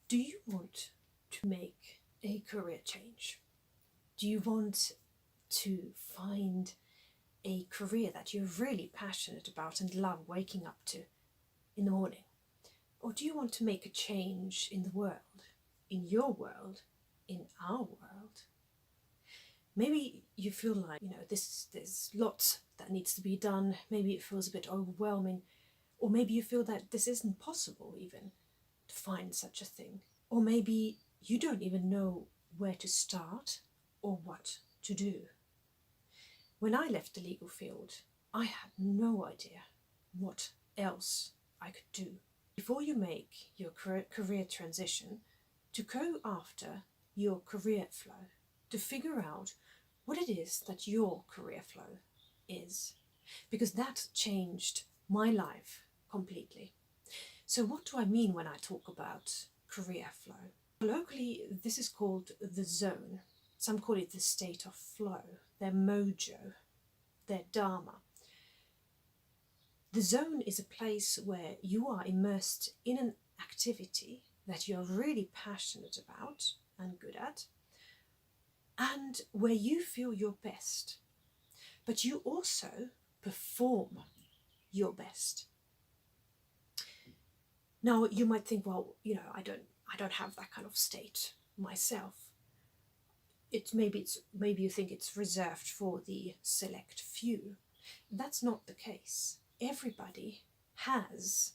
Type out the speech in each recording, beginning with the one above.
Do you want to make a career change? Do you want to find a career that you're really passionate about and love waking up to in the morning? Or do you want to make a change in the world, in your world, in our world? Maybe you feel like, there's lots that needs to be done. Maybe it feels a bit overwhelming. Or maybe you feel that this isn't possible even to find such a thing. Or maybe you don't even know where to start or what to do. When I left the legal field, I had no idea what else I could do. Before you make your career transition, to go after your career flow, to figure out what it is that your career flow is, because that changed my life completely. So what do I mean when I talk about career flow? Locally, this is called the zone. Some call it the state of flow, their mojo, their dharma. The zone is a place where you are immersed in an activity that you're really passionate about and good at, and where you feel your best, but you also perform your best. Now you might think, well, I don't have that kind of state myself. Maybe you think it's reserved for the select few. That's not the case. Everybody has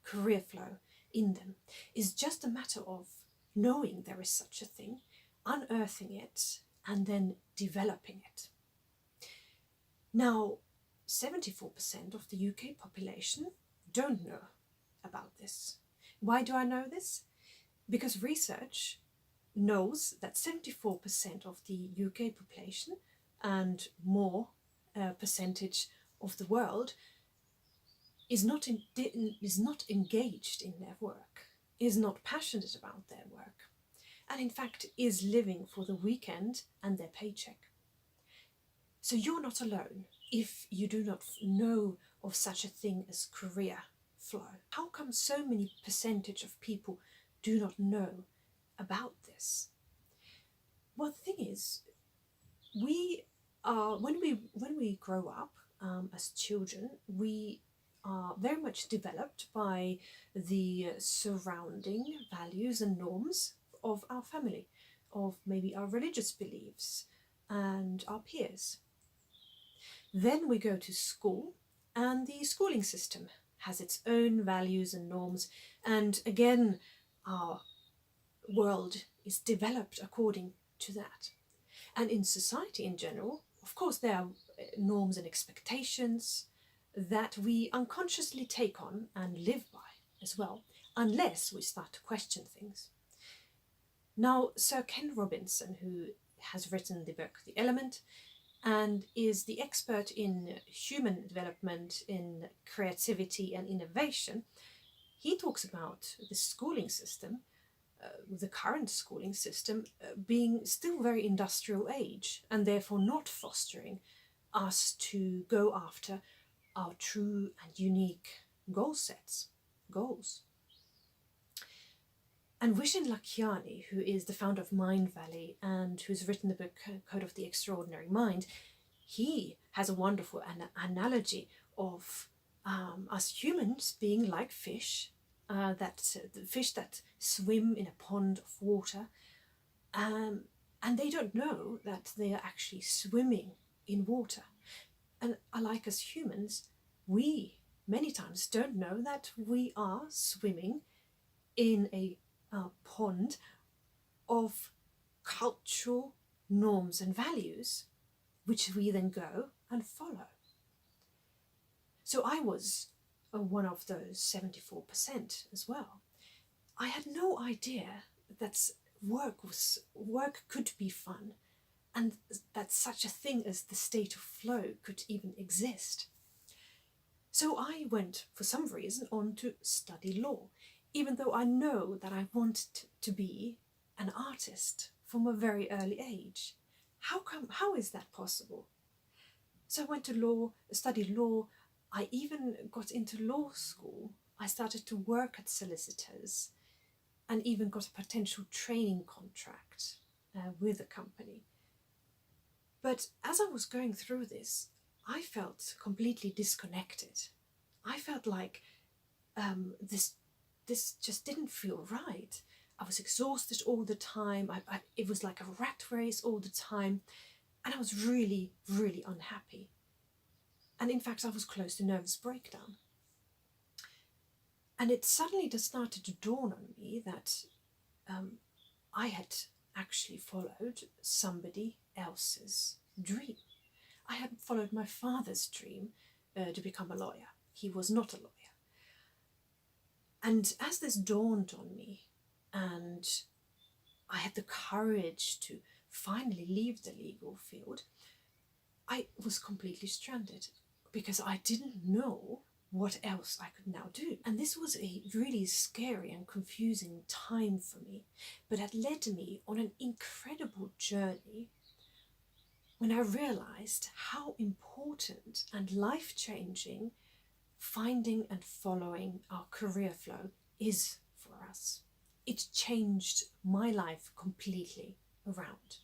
career flow in them. It's just a matter of knowing there is such a thing, unearthing it, and then developing it. Now, 74% of the UK population don't know about this. Why do I know this? Because research knows that 74% of the UK population and more percentage of the world is not engaged in their work, is not passionate about their work, and in fact is living for the weekend and their paycheck. So you're not alone if you do not know of such a thing as career flow. How come so many percentage of people do not know about this? Well, the thing is, we are when we grow up as children, we are very much developed by the surrounding values and norms of our family, of maybe our religious beliefs and our peers. Then we go to school, and the schooling system has its own values and norms, and again our world is developed according to that. And in society in general, of course, there are norms and expectations that we unconsciously take on and live by as well, unless we start to question things. Now, Sir Ken Robinson, who has written the book The Element and is the expert in human development, in creativity and innovation, he talks about the schooling system, the current schooling system, being still very industrial age and therefore not fostering us to go after our true and unique goals. And Vishen Lakhiani, who is the founder of Mindvalley and who's written the book Code of the Extraordinary Mind, he has a wonderful analogy of us humans being like fish, the fish that swim in a pond of water, and they don't know that they are actually swimming in water. And like us humans, we many times don't know that we are swimming in a pond of cultural norms and values, which we then go and follow. So I was one of those 74% as well. I had no idea that work could be fun, and that such a thing as the state of flow could even exist. So I went, for some reason, on to study law, even though I know that I wanted to be an artist from a very early age. How is that possible? So I went to studied law. I even got into law school. I started to work at solicitors. and even got a potential training contract with a company. But as I was going through this, I felt completely disconnected. I felt like this just didn't feel right. I was exhausted all the time. It was like a rat race all the time. And I was really, really unhappy. And in fact, I was close to nervous breakdown. And it suddenly just started to dawn on me that I had actually followed somebody else's dream. I had followed my father's dream to become a lawyer. He was not a lawyer. And as this dawned on me, and I had the courage to finally leave the legal field, I was completely stranded because I didn't know what else I could now do. And this was a really scary and confusing time for me, but it led me on an incredible journey when I realized how important and life-changing finding and following our career flow is for us. It changed my life completely around.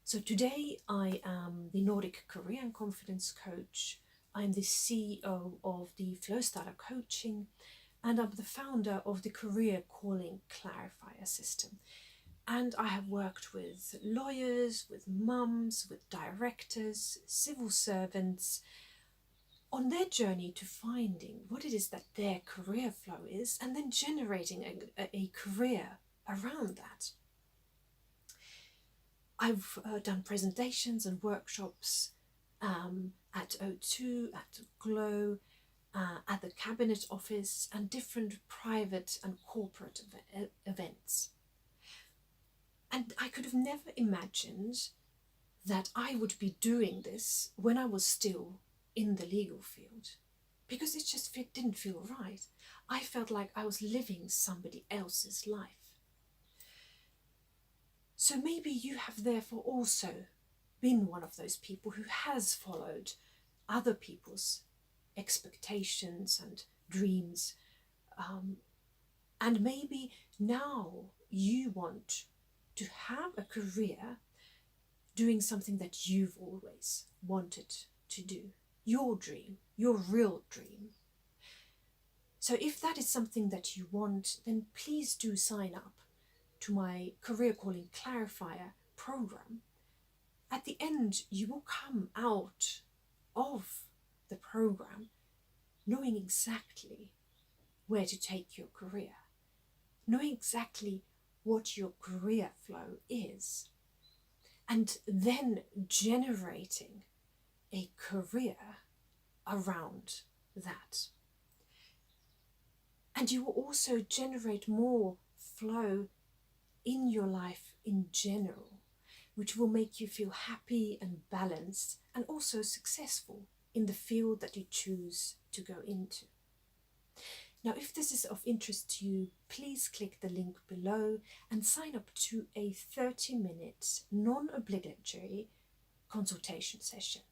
So today I am the Nordic Career and Confidence Coach. I'm the CEO of the Flow Starter Coaching, and I'm the founder of the Career Calling Clarifier System. And I have worked with lawyers, with mums, with directors, civil servants, on their journey to finding what it is that their career flow is, and then generating a career around that. I've done presentations and workshops at O2, at Glow, at the Cabinet Office, and different private and corporate events. And I could have never imagined that I would be doing this when I was still in the legal field, because it just didn't feel right. I felt like I was living somebody else's life. So maybe you have therefore also been one of those people who has followed other people's expectations and dreams, and maybe now you want to have a career doing something that you've always wanted to do. Your dream, your real dream. So if that is something that you want, then please do sign up to my Career Calling Clarifier program. At the end, you will come out of the program knowing exactly where to take your career, knowing exactly what your career flow is, and then generating a career around that. And you will also generate more flow in your life in general, which will make you feel happy and balanced and also successful in the field that you choose to go into. Now, if this is of interest to you, please click the link below and sign up to a 30-minute non-obligatory consultation session.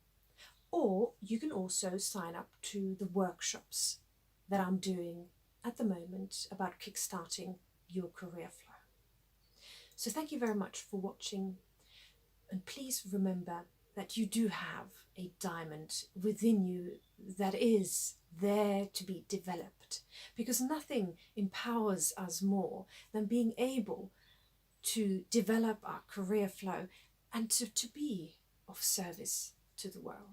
Or you can also sign up to the workshops that I'm doing at the moment about kickstarting your career flow. So thank you very much for watching, and please remember that you do have a diamond within you that is there to be developed, because nothing empowers us more than being able to develop our career flow and to be of service to the world.